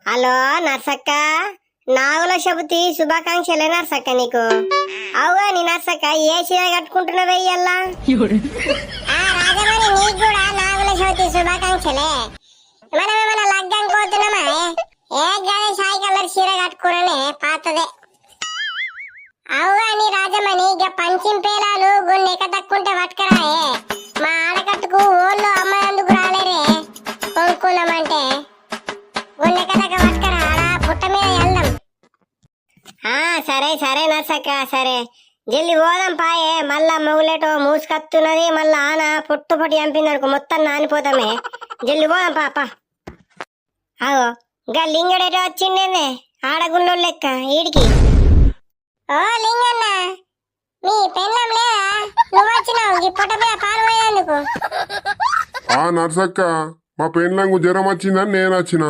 Hello నర్సక్క, Nagula Chavithi శుభాకాంక్షలే నర్సక్క నీకు. అవుగా నీ నర్సక్క ఏ చీర కట్టుకుంటున్నావే ఇయ్యల్లా? రాజమణి నీకు కూడా నాగుల చవితి శుభాకాంక్షలే. మనం ఏమైనా లగ్గానికి పోతున్నామా? ఏ గదే సాయి కలర్ చీర కట్టుకునే పాతదే. అవుగా నీ రాజమణి ఇక పంచిం పేలాలు గుండె ఎక్క తక్కుంటే పట్టుకరాయే. మా ఆడకట్టుకు ఓళ్ళు అమ్మాయందుకు రాలేరే కొనుక్కున్నామంటే గుండెకదక పట్టుకరా, పుట్ట మీద వెళ్దాం. సరే సరే నర్సక్క, సరే జల్ది పోదాం పాయే. మళ్ళా మొగులేటో మూసుకత్తున్నది, మళ్ళా ఆన పొట్టు పొట్టి చంపిందనుకో మొత్తం నానిపోతామే. జల్ది పోదాం పాప. అగో ఇంకా లింగడేటో వచ్చిండే ఆడగుండో లెక్క ఈడికి. ఓ లింగన్న, మీ పెళ్ళం లేదా? నువ్వు వచ్చినావు ఈ పొట్ట మీద పాలు పోయేందుకు? నర్సక్క, మా పెళ్ళంకు జ్వరం వచ్చిందని నేను వచ్చిన.